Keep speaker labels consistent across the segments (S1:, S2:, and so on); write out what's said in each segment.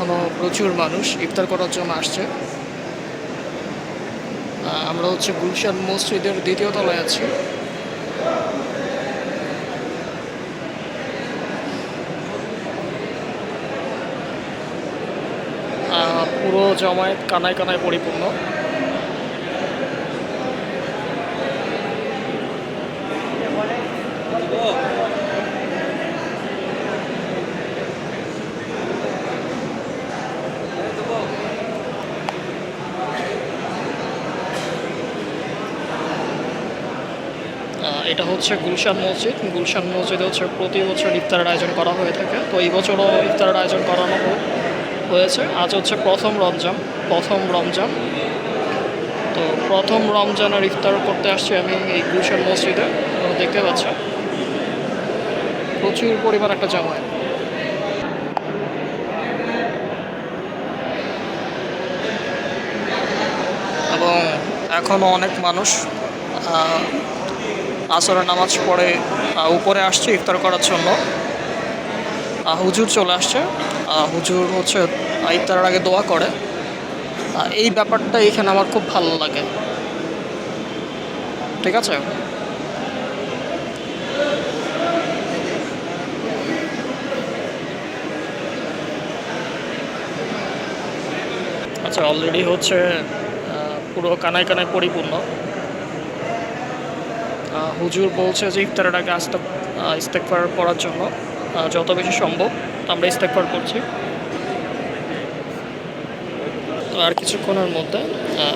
S1: এখনও প্রচুর মানুষ ইফতার করার জন্য আসছে। আমরা হচ্ছে গুলশান মসজিদের দ্বিতীয় তলায় আছি। পুরো জমায়েত কানায় কানায় পরিপূর্ণ। এটা হচ্ছে গুলশান মসজিদ। গুলশান মসজিদে হচ্ছে প্রতি বছর ইফতারের আয়োজন করা হয়ে থাকে। তো এই বছরও ইফতারের আয়োজন করানো হয়েছে। আজ হচ্ছে প্রথম রমজান। তো প্রথম রমজানের ইফতার করতে আসছি আমি এই গুলশান মসজিদে। দেখতে পাচ্ছেন প্রচুর পরিমাণ একটা জামায়াত। এবং এখনও অনেক মানুষ আসরের নামাজ পড়ে উপরে আসছে ইফতার করার জন্য। হুজুর চলে আসছে। হুজুর হচ্ছে ইফতারের আগে দোয়া করে। এই ব্যাপারটা এখানে আমার খুব ভালো লাগে। ঠিক আছে। আচ্ছা, অলরেডি হচ্ছে পুরো কানায় কানায় পরিপূর্ণ। হুজুর বলছে যে ইফতারের আগে ইস্তেগফার পড়ার জন্য যত বেশি সম্ভব আমরা ইস্তেগফার করছি। তো আর কিছুক্ষণের মধ্যে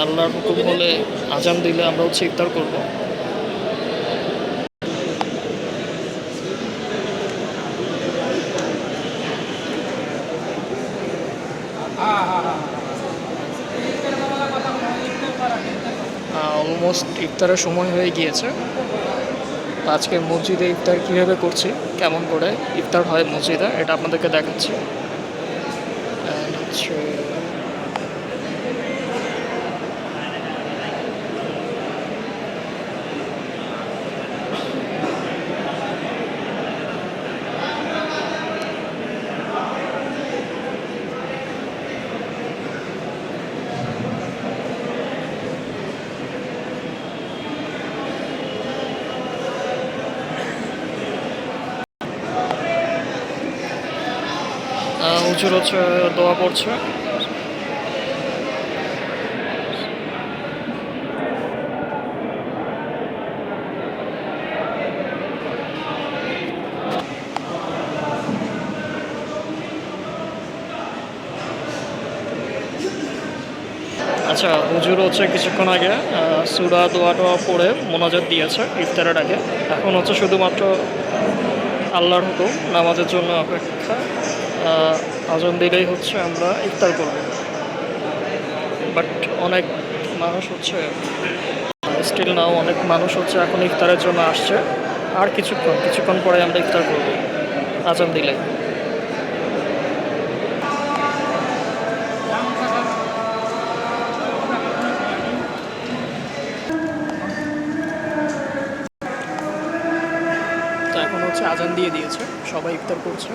S1: আল্লাহর হুকুম হলে আজান দিলে আমরা হচ্ছে ইফতার করব। অলমোস্ট ইফতারের সময় হয়ে গিয়েছে। আজকে মসজিদে ইফতার কীভাবে করছি, কেমন করে ইফতার হয় মসজিদে, এটা আপনাদেরকে দেখাচ্ছি। হচ্ছে হুজুর হচ্ছে দোয়া পড়ছে। আচ্ছা, হুজুর হচ্ছে কিছুক্ষণ আগে সূরা দোয়া পড়ে মোনাজাত দিয়েছে ইফতারের আগে। এখন হচ্ছে শুধুমাত্র আল্লাহর হুকুম, নামাজের জন্য অপেক্ষা। আজান দিলেই হচ্ছে আমরা ইফতার করব। বাট অনেক মানুষ হচ্ছে স্টিল নাও অনেক মানুষ হচ্ছে এখন ইফতারের জন্য আসছে। আর কিছুক্ষণ পরে আমরা ইফতার করব আজান দিলেই। তো এখন হচ্ছে আজান দিয়ে দিয়েছে, সবাই ইফতার করছে।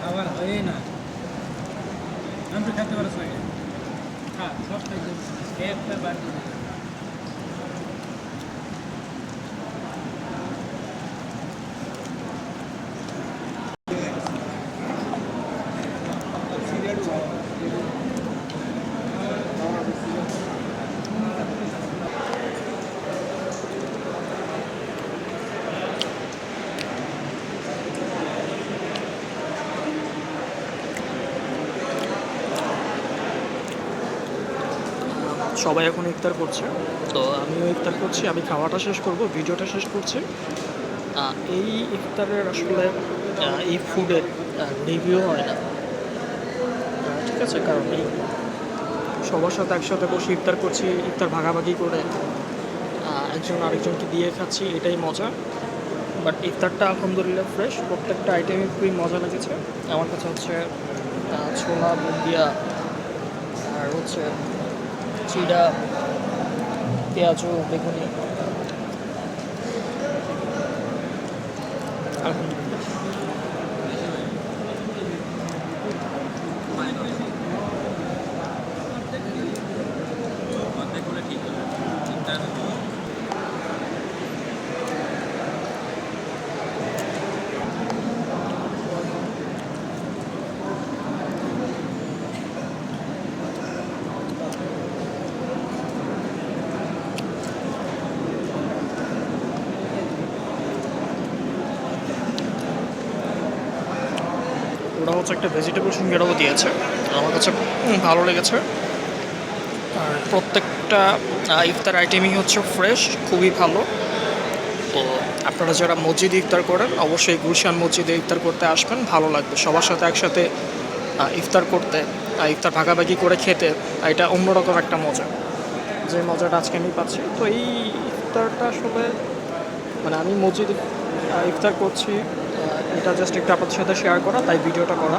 S2: খাবার হয় না, আমি খাইতে পারছ না। হ্যাঁ, সব খাইতে একটা বাড়ি।
S1: সবাই এখন ইফতার করছে। তো আমিও ইফতার করছি। আমি খাওয়াটা শেষ করব, ভিডিওটা শেষ করছি। এই ইফতারের আসলে এই ফুডের রিভিউ হয় না। ঠিক আছে, কারণ এই সবার সাথে একসাথে বসে ইফতার করছি, ইফতার ভাগাভাগি করে একজন আরেকজনকে দিয়ে খাচ্ছি, এটাই মজা। বাট ইফতারটা আলহামদুলিল্লাহ ফ্রেশ, প্রত্যেকটা আইটেমই খুবই মজা লেগেছে আমার কাছে। হচ্ছে ছোলা বুন্দিয়া আর হচ্ছে চিড়া, পেঁয়াজু বেগুনি। আলহামদুলিল্লাহ। ওরা হচ্ছে একটা ভেজিটেবল সিঙ্গারাও দিয়েছে, আমার কাছে ভালো লেগেছে। আর প্রত্যেকটা ইফতার আইটেমই হচ্ছে ফ্রেশ, খুবই ভালো। তো আপনারা যারা মসজিদে ইফতার করেন অবশ্যই গুলশান মসজিদে ইফতার করতে আসবেন, ভালো লাগবে সবার সাথে একসাথে ইফতার করতে, ইফতার ভাগাভাগি করে খেতে। এটা অন্যরকম একটা মজা, যে মজাটা আজকে আমি পাচ্ছি। তো এই ইফতারটা আসলে মানে আমি মসজিদে ইফতার করছি, এটা জাস্ট একটু আপনাদের সাথে শেয়ার করা, তাই ভিডিওটা করা।